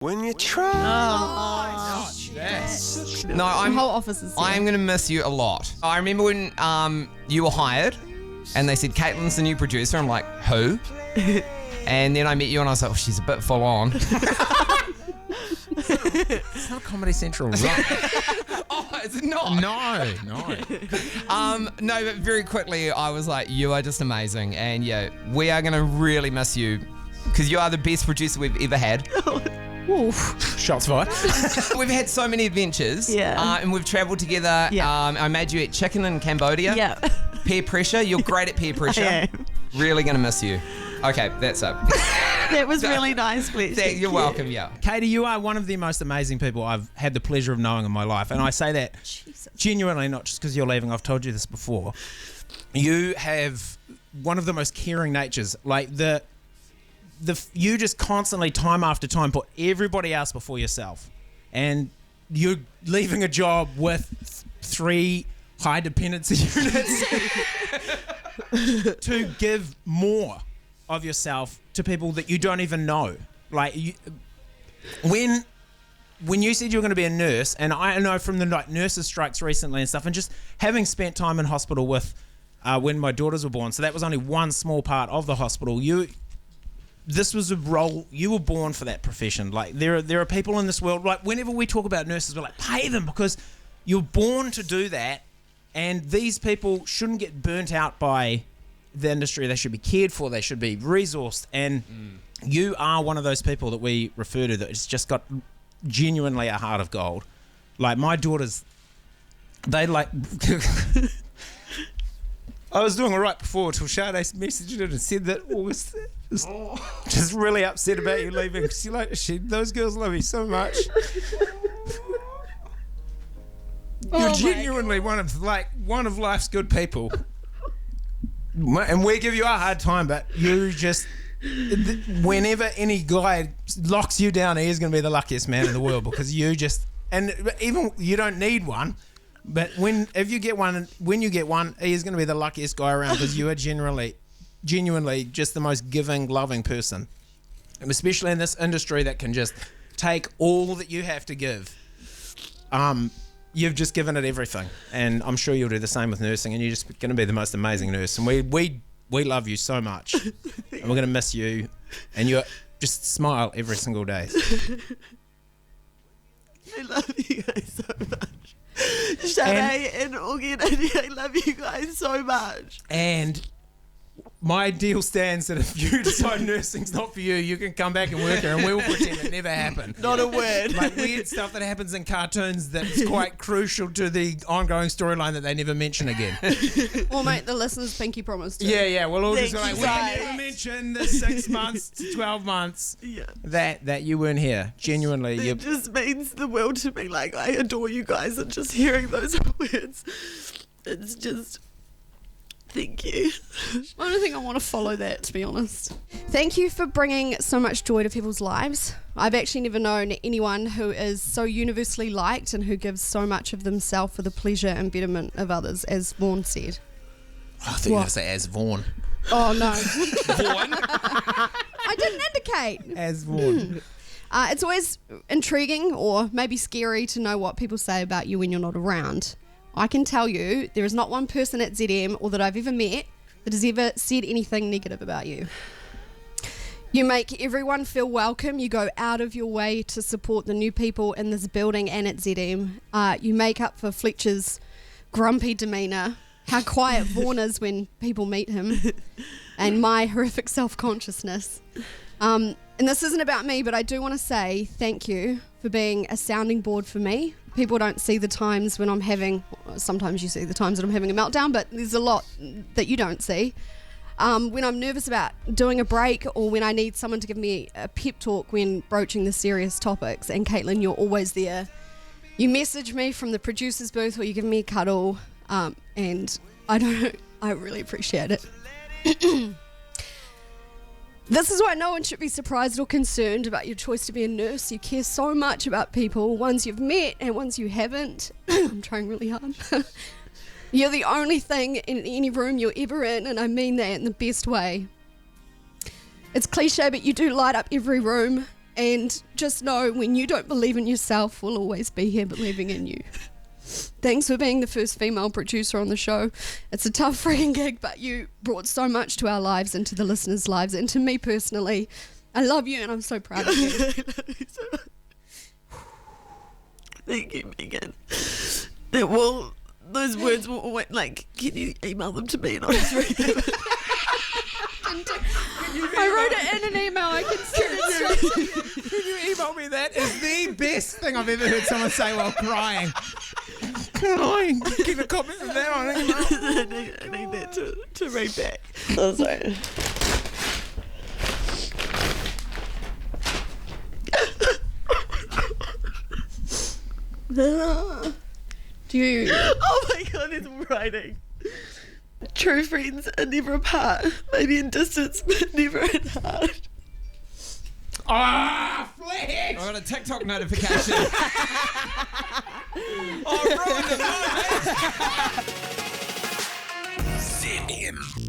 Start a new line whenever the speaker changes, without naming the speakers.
When you try.
No, I'm.
The whole office is there.
I'm gonna miss you a lot. I remember when you were hired, and they said Caitlin's the new producer. I'm like, who? And then I met you, and I was like, oh, she's a bit full on.
It's not Comedy Central, right?
Oh, is it not?
No.
No, but very quickly I was like, you are just amazing, and yeah, we are gonna really miss you because you are the best producer we've ever had.
Shots fired.
We've had so many adventures, and we've travelled together.
Yeah.
I made you eat chicken in Cambodia.
Yeah.
Peer pressure, you're great at peer pressure.
I
Really gonna miss you. Okay, that's it.
That was really nice, please.
You're welcome, yeah.
Katie, you are one of the most amazing people I've had the pleasure of knowing in my life. And I say that genuinely, not just because you're leaving. I've told you this before. You have one of the most caring natures. Like you just constantly, time after time, put everybody else before yourself. And you're leaving a job with 3 high dependency units to give more of yourself to people that you don't even know. Like when you said you were going to be a nurse, and I know from the nurses' strikes recently and stuff, and just having spent time in hospital with when my daughters were born, so that was only one small part of the hospital. This was a role, you were born for that profession. Like there are people in this world, like whenever we talk about nurses, we're like, pay them, because you're born to do that, and these people shouldn't get burnt out by the industry. They should be cared for, they should be resourced, and you are one of those people that we refer to that has just got genuinely a heart of gold. Like my daughters, they like I was doing all right before till Sade messaged it and said that August was just really upset about you leaving. Those girls love you so much. You're genuinely one of life's good people, and we give you a hard time. But you just, whenever any guy locks you down, he is going to be the luckiest man in the world, because you just, and even you don't need one. But when you get one, he is going to be the luckiest guy around, because you are genuinely just the most giving, loving person, and especially in this industry that can just take all that you have to give. You've just given it everything, and I'm sure you'll do the same with nursing, and you're just going to be the most amazing nurse, and we love you so much, and we're going to miss you, and you just smile every single day.
I love you guys so much. Sade and Augie and Andy, I love you guys so much.
And my deal stands that if you decide nursing's not for you, you can come back and work here, and we will pretend it never happened.
Not a word.
Like weird stuff that happens in cartoons that's quite crucial to the ongoing storyline that they never mention again.
Well, mate, the listeners pinky promised.
Yeah. We'll all just
Thank
go
you,
like, we
guys.
never mentioned the 6 months to 12 months that you weren't here. Genuinely,
It just means the world to me. Like, I adore you guys, and just hearing those words, it's just... Thank you.
I don't think I want to follow that, to be honest. Thank you for bringing so much joy to people's lives. I've actually never known anyone who is so universally liked and who gives so much of themselves for the pleasure and betterment of others, as Vaughan said.
I thought you were going to say as Vaughan.
Oh, no.
Vaughan?
I didn't indicate.
As Vaughan.
It's always intriguing or maybe scary to know what people say about you when you're not around. I can tell you there is not one person at ZM or that I've ever met that has ever said anything negative about you. You make everyone feel welcome. You go out of your way to support the new people in this building and at ZM. You make up for Fletcher's grumpy demeanour, how quiet Vaughan is when people meet him, and my horrific self-consciousness. And this isn't about me, but I do want to say thank you for being a sounding board for me. People don't see the times when I'm having, sometimes you see the times that I'm having a meltdown, but there's a lot that you don't see. When I'm nervous about doing a break, or when I need someone to give me a pep talk when broaching the serious topics, and Caitlin, you're always there. You message me from the producer's booth, or you give me a cuddle, and I really appreciate it. This is why no one should be surprised or concerned about your choice to be a nurse. You care so much about people, ones you've met and ones you haven't. I'm trying really hard. You're the only thing in any room you're ever in, and I mean that in the best way. It's cliche, but you do light up every room, And just know when you don't believe in yourself, we'll always be here believing in you. Thanks for being the first female producer on the show. It's a tough freaking gig, but you brought so much to our lives and to the listeners' lives and to me personally. I love you and I'm so proud of you.
Thank you, Megan. Those words will always, like, can you email them to me and I'll just read them?
I wrote it in an email. I can send it straight to you.
Can you email me that? Is the best thing I've ever heard someone say while crying. Can I get a copy of that on email?
I need that to read back. Oh, sorry.
Do you?
Oh my god, it's writing. True friends are never apart. Maybe in distance, but never in heart.
Ah, Fletch!
I got a TikTok notification. Oh, ruined it.